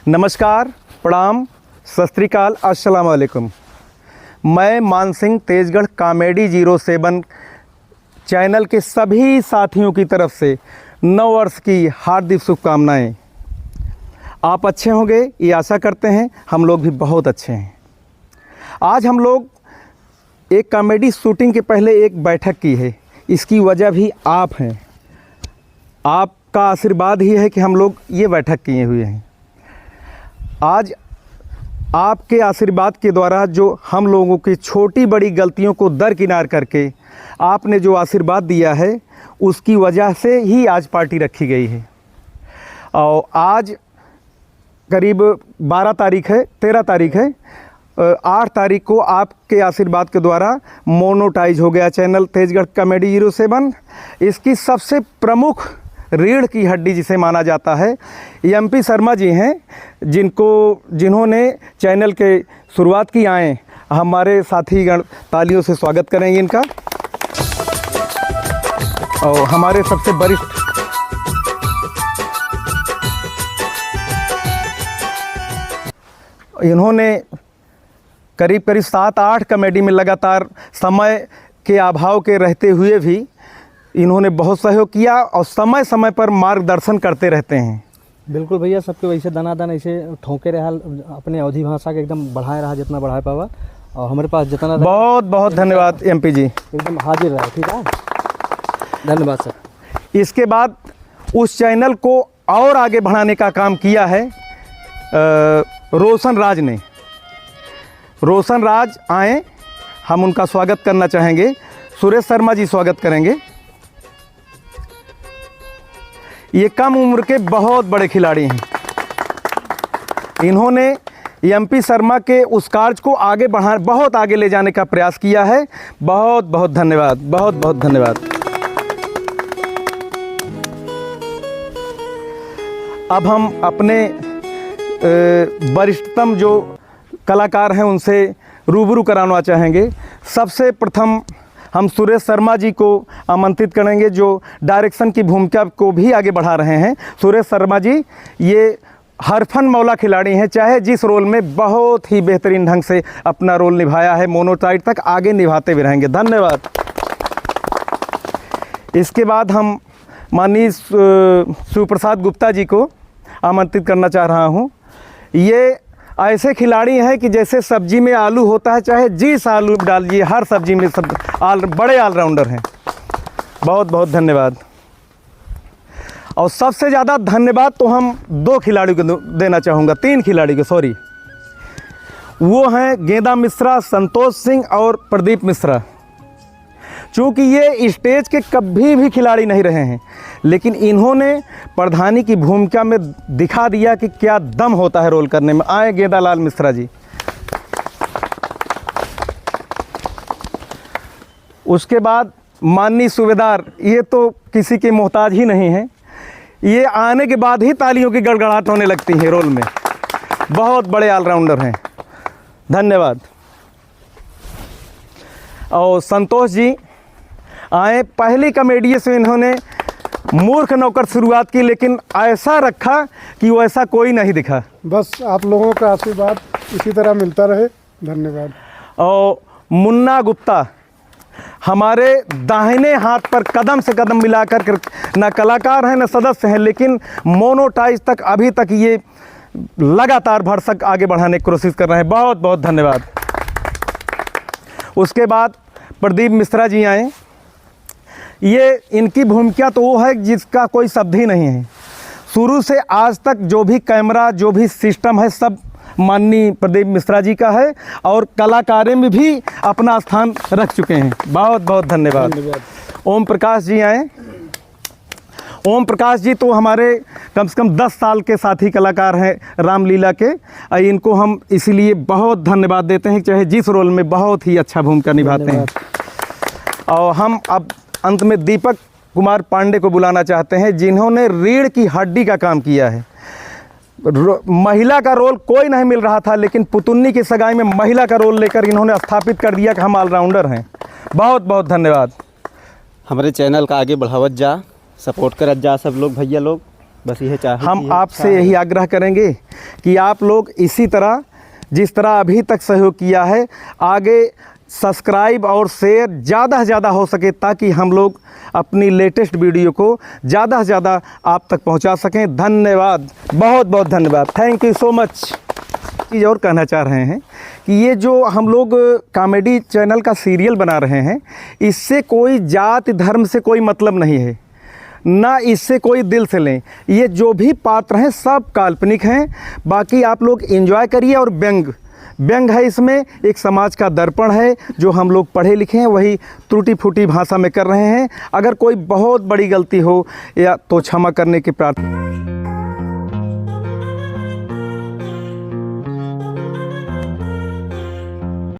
नमस्कार, प्रणाम, सत श्री अकाल, अस्सलाम वालेकुम। मैं मान सिंह तेजगढ़ कॉमेडी 07 चैनल के सभी साथियों की तरफ से नव वर्ष की हार्दिक शुभकामनाएं। आप अच्छे होंगे ये आशा करते हैं, हम लोग भी बहुत अच्छे हैं। आज हम लोग एक कॉमेडी शूटिंग के पहले एक बैठक की है, इसकी वजह भी आप हैं। आपका आशीर्वाद ही है कि हम लोग ये बैठक किए हुए हैं। आज आपके आशीर्वाद के द्वारा जो हम लोगों की छोटी बड़ी गलतियों को दरकिनार करके आपने जो आशीर्वाद दिया है, उसकी वजह से ही आज पार्टी रखी गई है। और आज करीब 12 तारीख है, 13 तारीख है, 8 तारीख को आपके आशीर्वाद के द्वारा मोनोटाइज हो गया चैनल तेजगढ़ कॉमेडी 07। इसकी सबसे प्रमुख रीढ़ की हड्डी जिसे माना जाता है MP शर्मा जी हैं, जिन्होंने चैनल के शुरुआत की। आए हमारे साथीगण तालियों से स्वागत करेंगे इनका। और हमारे सबसे वरिष्ठ इन्होंने करीब 7-8 कॉमेडी में लगातार समय के अभाव के रहते हुए भी इन्होंने बहुत सहयोग किया और समय समय पर मार्गदर्शन करते रहते हैं। बिल्कुल भैया, सबके वैसे दनादन ऐसे ठोके रहा, अपने अवधि भाषा के एकदम बढ़ाए रहा जितना बढ़ाए पावा, और हमारे पास जितना बहुत बहुत धन्यवाद MP जी, एकदम हाजिर रहा। ठीक है, धन्यवाद सर। इसके बाद उस चैनल को और आगे बढ़ाने का काम किया है रोशन राज ने। रोशन राज आए, हम उनका स्वागत करना चाहेंगे। सुरेश शर्मा जी स्वागत करेंगे। ये कम उम्र के बहुत बड़े खिलाड़ी हैं। इन्होंने MP शर्मा के उस कार्य को आगे बढ़ा, बहुत आगे ले जाने का प्रयास किया है। बहुत बहुत धन्यवाद, बहुत बहुत धन्यवाद। अब हम अपने वरिष्ठतम जो कलाकार हैं उनसे रूबरू कराना चाहेंगे। सबसे प्रथम हम सुरेश शर्मा जी को आमंत्रित करेंगे, जो डायरेक्शन की भूमिका को भी आगे बढ़ा रहे हैं। सुरेश शर्मा जी ये हरफन मौला खिलाड़ी हैं, चाहे जिस रोल में बहुत ही बेहतरीन ढंग से अपना रोल निभाया है, मोनोटाइज तक आगे निभाते भी रहेंगे। धन्यवाद। इसके बाद हम माननीय शिवप्रसाद गुप्ता जी को आमंत्रित करना चाह रहा हूँ। ये ऐसे खिलाड़ी हैं कि जैसे सब्जी में आलू होता है, चाहे जिस आलू डालिए हर सब्जी में सब बड़े ऑलराउंडर हैं। बहुत बहुत धन्यवाद। और सबसे ज़्यादा धन्यवाद तो हम 2 खिलाड़ियों को देना चाहूँगा, 3 खिलाड़ी को, सॉरी। वो हैं गेंदा मिश्रा, संतोष सिंह और प्रदीप मिश्रा। चूँकि ये स्टेज के कभी भी खिलाड़ी नहीं रहे हैं, लेकिन इन्होंने प्रधानी की भूमिका में दिखा दिया कि क्या दम होता है रोल करने में। आए गेंदालाल मिश्रा जी। उसके बाद माननीय सूबेदार, ये तो किसी के मोहताज ही नहीं है, ये आने के बाद ही तालियों की गड़गड़ाहट होने लगती है रोल में। बहुत बड़े ऑलराउंडर हैं, धन्यवाद। और संतोष जी आए। पहली कॉमेडी से इन्होंने मूर्ख नौकर शुरुआत की, लेकिन ऐसा रखा कि वैसा कोई नहीं दिखा। बस आप लोगों का आशीर्वाद इसी तरह मिलता रहे, धन्यवाद। और मुन्ना गुप्ता हमारे दाहिने हाथ पर कदम से कदम मिलाकर न कलाकार हैं न सदस्य हैं, लेकिन मोनोटाइज तक अभी तक ये लगातार भरसक आगे बढ़ाने की कोशिश कर रहे हैं। बहुत बहुत धन्यवाद। उसके बाद प्रदीप मिश्रा जी आए। ये इनकी भूमिका तो वो है जिसका कोई शब्द ही नहीं है। शुरू से आज तक जो भी कैमरा, जो भी सिस्टम है, सब माननीय प्रदीप मिश्रा जी का है, और कलाकारें में भी अपना स्थान रख चुके हैं। बहुत बहुत धन्यवाद। ओम प्रकाश जी आए। ओम प्रकाश जी तो हमारे कम से कम 10 साल के साथी कलाकार हैं रामलीला के। इनको हम इसीलिए बहुत धन्यवाद देते हैं, चाहे जिस रोल में बहुत ही अच्छा भूमिका निभाते हैं। और हम अब अंत में दीपक कुमार पांडे को बुलाना चाहते हैं, जिन्होंने रीढ़ की हड्डी का काम किया है। महिला का रोल कोई नहीं मिल रहा था, लेकिन पुतुन्नी की सगाई में महिला का रोल लेकर इन्होंने स्थापित कर दिया कि हम ऑलराउंडर हैं। बहुत बहुत धन्यवाद। हमारे चैनल का आगे बढ़ावत जा, सपोर्ट करत जा सब लोग, भैया लोग। बस यह चाहे हम आपसे यही आग्रह करेंगे कि आप लोग इसी तरह जिस तरह अभी तक सहयोग किया है, आगे सब्सक्राइब और शेयर ज़्यादा से ज़्यादा हो सके, ताकि हम लोग अपनी लेटेस्ट वीडियो को ज़्यादा से ज़्यादा आप तक पहुंचा सकें। धन्यवाद, बहुत बहुत धन्यवाद, थैंक यू सो मच। चीज़ और कहना चाह रहे हैं कि ये जो हम लोग कॉमेडी चैनल का सीरियल बना रहे हैं, इससे कोई जाति धर्म से कोई मतलब नहीं है, ना इससे कोई दिल से लें। ये जो भी पात्र हैं सब काल्पनिक हैं, बाकी आप लोग एंजॉय करिए। और व्यंग है इसमें, एक समाज का दर्पण है। जो हम लोग पढ़े लिखे हैं वही त्रुटि फूटी भाषा में कर रहे हैं। अगर कोई बहुत बड़ी गलती हो या तो क्षमा करने की प्रार्थना।